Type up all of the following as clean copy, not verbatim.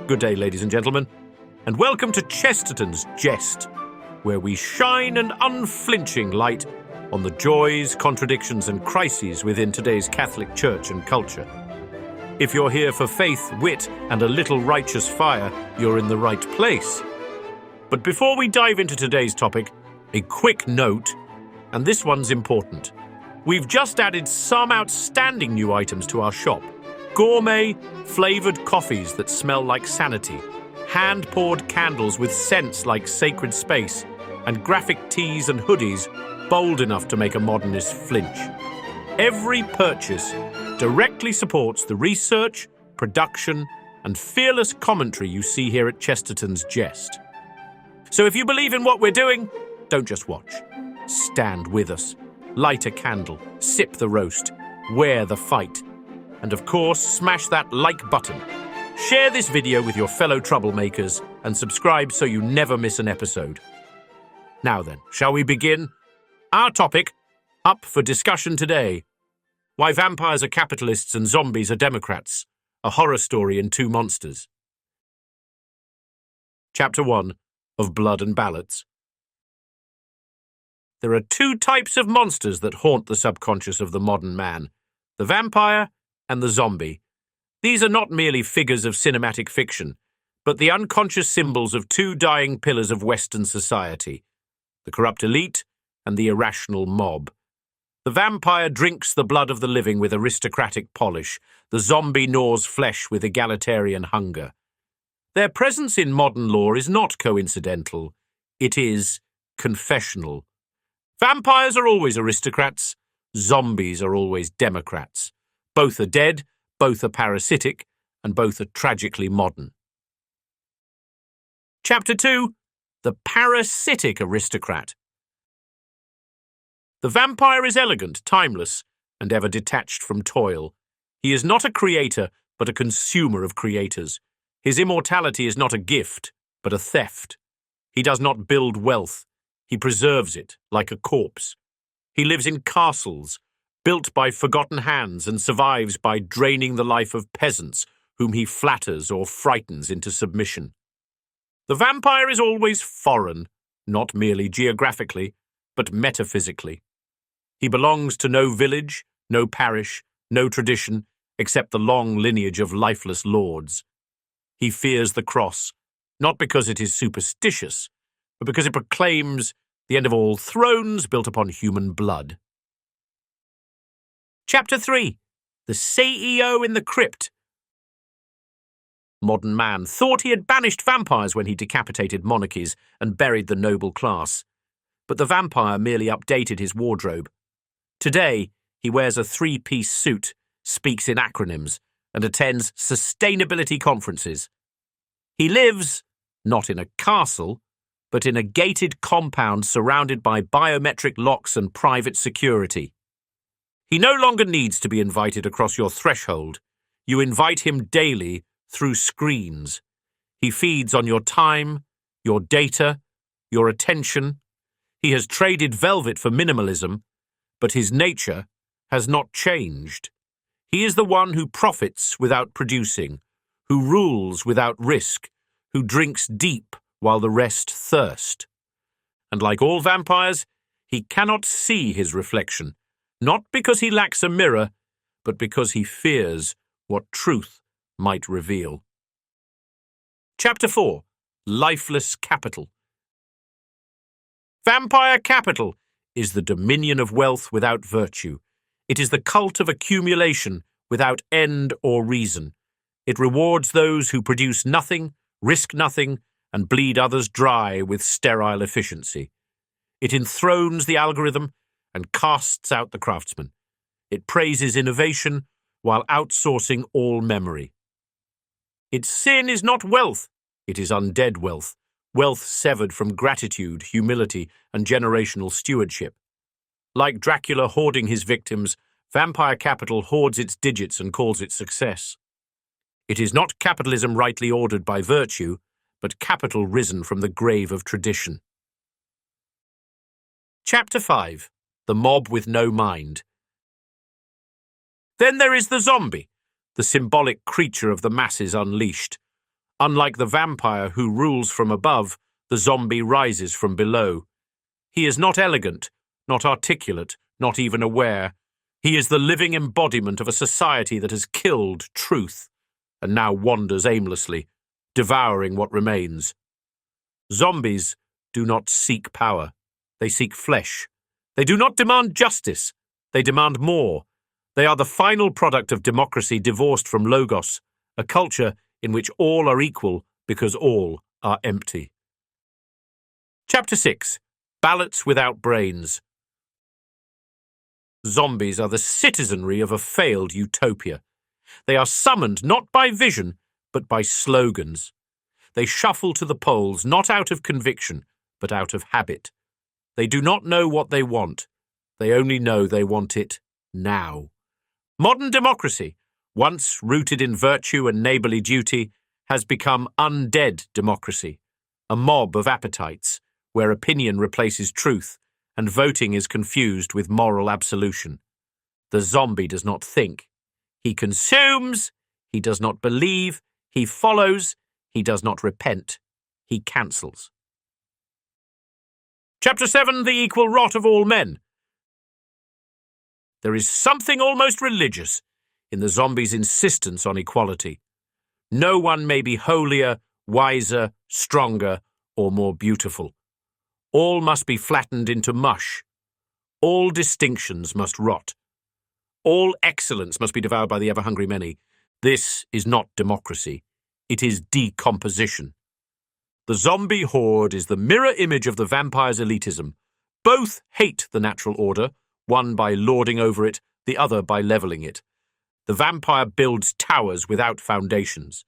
Good day, ladies and gentlemen, and welcome to Chesterton's Jest, where we shine an unflinching light on the joys, contradictions, and crises within today's Catholic Church and culture. If you're here for faith, wit, and a little righteous fire, you're in the right place. But before we dive into today's topic, a quick note, and this one's important. We've just added some outstanding new items to our shop. Gourmet, flavoured coffees that smell like sanity, hand-poured candles with scents like sacred space, and graphic tees and hoodies bold enough to make a modernist flinch. Every purchase directly supports the research, production, and fearless commentary you see here at Chesterton's Jest. So if you believe in what we're doing, don't just watch. Stand with us, light a candle, sip the roast, wear the fight, and of course, smash that like button. Share this video with your fellow troublemakers and subscribe so you never miss an episode. Now then, shall we begin? Our topic, up for discussion today: why vampires are capitalists and zombies are Democrats, a horror story in two monsters. Chapter 1 of Blood and Ballots. There are two types of monsters that haunt the subconscious of the modern man: the vampire and the zombie. These are not merely figures of cinematic fiction, but the unconscious symbols of two dying pillars of Western society: the corrupt elite and the irrational mob. The vampire drinks the blood of the living with aristocratic polish. The zombie gnaws flesh with egalitarian hunger. Their presence in modern law is not coincidental. It is confessional. Vampires are always aristocrats. Zombies are always Democrats. Both are dead, both are parasitic, and both are tragically modern. Chapter 2: The Parasitic Aristocrat. The vampire is elegant, timeless, and ever detached from toil. He is not a creator, but a consumer of creators. His immortality is not a gift, but a theft. He does not build wealth. He preserves it, like a corpse. He lives in castles, built by forgotten hands, and survives by draining the life of peasants whom he flatters or frightens into submission. The vampire is always foreign, not merely geographically, but metaphysically. He belongs to no village, no parish, no tradition, except the long lineage of lifeless lords. He fears the cross, not because it is superstitious, but because it proclaims the end of all thrones built upon human blood. Chapter 3: The CEO in the Crypt. Modern man thought he had banished vampires when he decapitated monarchies and buried the noble class. But the vampire merely updated his wardrobe. Today, he wears a three-piece suit, speaks in acronyms, and attends sustainability conferences. He lives, not in a castle, but in a gated compound surrounded by biometric locks and private security. He no longer needs to be invited across your threshold. You invite him daily through screens. He feeds on your time, your data, your attention. He has traded velvet for minimalism, but his nature has not changed. He is the one who profits without producing, who rules without risk, who drinks deep while the rest thirst. And like all vampires, he cannot see his reflection, not because he lacks a mirror, but because he fears what truth might reveal. Chapter 4: Lifeless Capital. Vampire capital is the dominion of wealth without virtue. It is the cult of accumulation without end or reason. It rewards those who produce nothing, risk nothing, and bleed others dry with sterile efficiency. It enthrones the algorithm and casts out the craftsman. It praises innovation while outsourcing all memory. Its sin is not wealth, it is undead wealth, wealth severed from gratitude, humility, and generational stewardship. Like Dracula hoarding his victims, vampire capital hoards its digits and calls it success. It is not capitalism rightly ordered by virtue, but capital risen from the grave of tradition. Chapter 5: The Mob with No Mind. Then there is the zombie, the symbolic creature of the masses unleashed. Unlike the vampire who rules from above, the zombie rises from below. He is not elegant, not articulate, not even aware. He is the living embodiment of a society that has killed truth and now wanders aimlessly, devouring what remains. Zombies do not seek power. They seek flesh. They do not demand justice. They demand more. They are the final product of democracy divorced from logos, a culture in which all are equal because all are empty. Chapter 6. Ballots without brains. Zombies are the citizenry of a failed utopia. They are summoned not by vision, but by slogans. They shuffle to the polls not out of conviction, but out of habit. They do not know what they want. They only know they want it now. Modern democracy, once rooted in virtue and neighbourly duty, has become undead democracy, a mob of appetites, where opinion replaces truth and voting is confused with moral absolution. The zombie does not think. He consumes. He does not believe. He follows. He does not repent. He cancels. Chapter 7. The equal rot of all men. There is something almost religious in the zombie's insistence on equality. No one may be holier, wiser, stronger, or more beautiful. All must be flattened into mush. All distinctions must rot. All excellence must be devoured by the ever-hungry many. This is not democracy. It is decomposition. The zombie horde is the mirror image of the vampire's elitism. Both hate the natural order, one by lording over it, the other by levelling it. The vampire builds towers without foundations.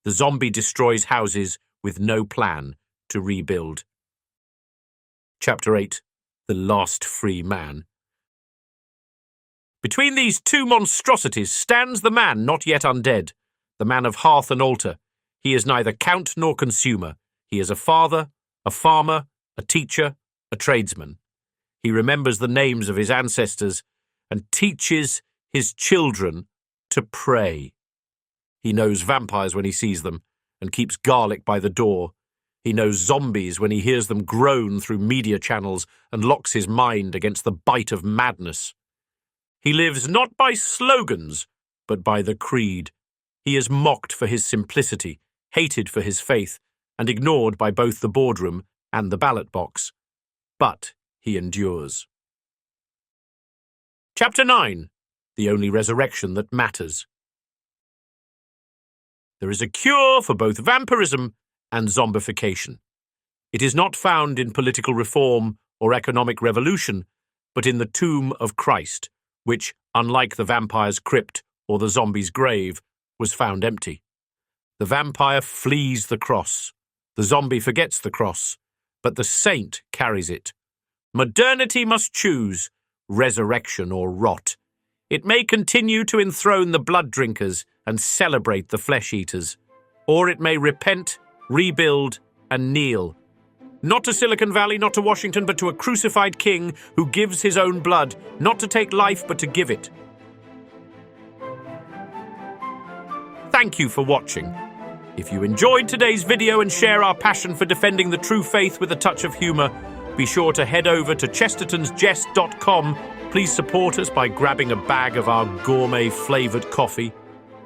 The zombie destroys houses with no plan to rebuild. Chapter 8. The Last Free Man. Between these two monstrosities stands the man not yet undead, the man of hearth and altar. He is neither count nor consumer. He is a father, a farmer, a teacher, a tradesman. He remembers the names of his ancestors and teaches his children to pray. He knows vampires when he sees them and keeps garlic by the door. He knows zombies when he hears them groan through media channels and locks his mind against the bite of madness. He lives not by slogans, but by the creed. He is mocked for his simplicity, hated for his faith, and ignored by both the boardroom and the ballot box. But he endures. Chapter 9. The only resurrection that matters. There is a cure for both vampirism and zombification. It is not found in political reform or economic revolution, but in the tomb of Christ, which, unlike the vampire's crypt or the zombie's grave, was found empty. The vampire flees the cross. The zombie forgets the cross, but the saint carries it. Modernity must choose resurrection or rot. It may continue to enthrone the blood drinkers and celebrate the flesh eaters, or it may repent, rebuild, and kneel. Not to Silicon Valley, not to Washington, but to a crucified king who gives his own blood, not to take life, but to give it. Thank you for watching. If you enjoyed today's video and share our passion for defending the true faith with a touch of humour, be sure to head over to chestertonsjest.com. Please support us by grabbing a bag of our gourmet flavoured coffee,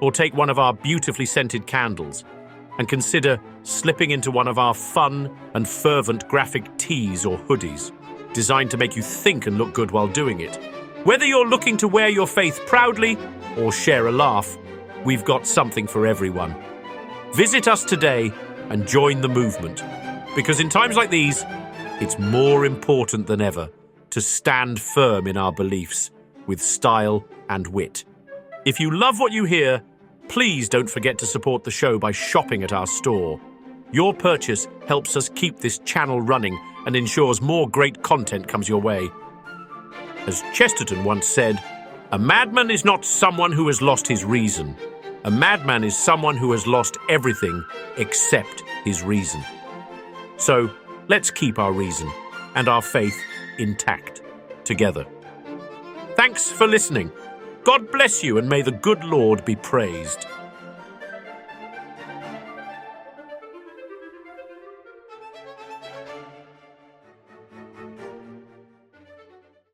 or take one of our beautifully scented candles, and consider slipping into one of our fun and fervent graphic tees or hoodies, designed to make you think and look good while doing it. Whether you're looking to wear your faith proudly or share a laugh, we've got something for everyone. Visit us today and join the movement, because in times like these, it's more important than ever to stand firm in our beliefs with style and wit. If you love what you hear, please don't forget to support the show by shopping at our store. Your purchase helps us keep this channel running and ensures more great content comes your way. As Chesterton once said, a madman is not someone who has lost his reason. A madman is someone who has lost everything except his reason. So, let's keep our reason and our faith intact together. Thanks for listening. God bless you, and may the good Lord be praised.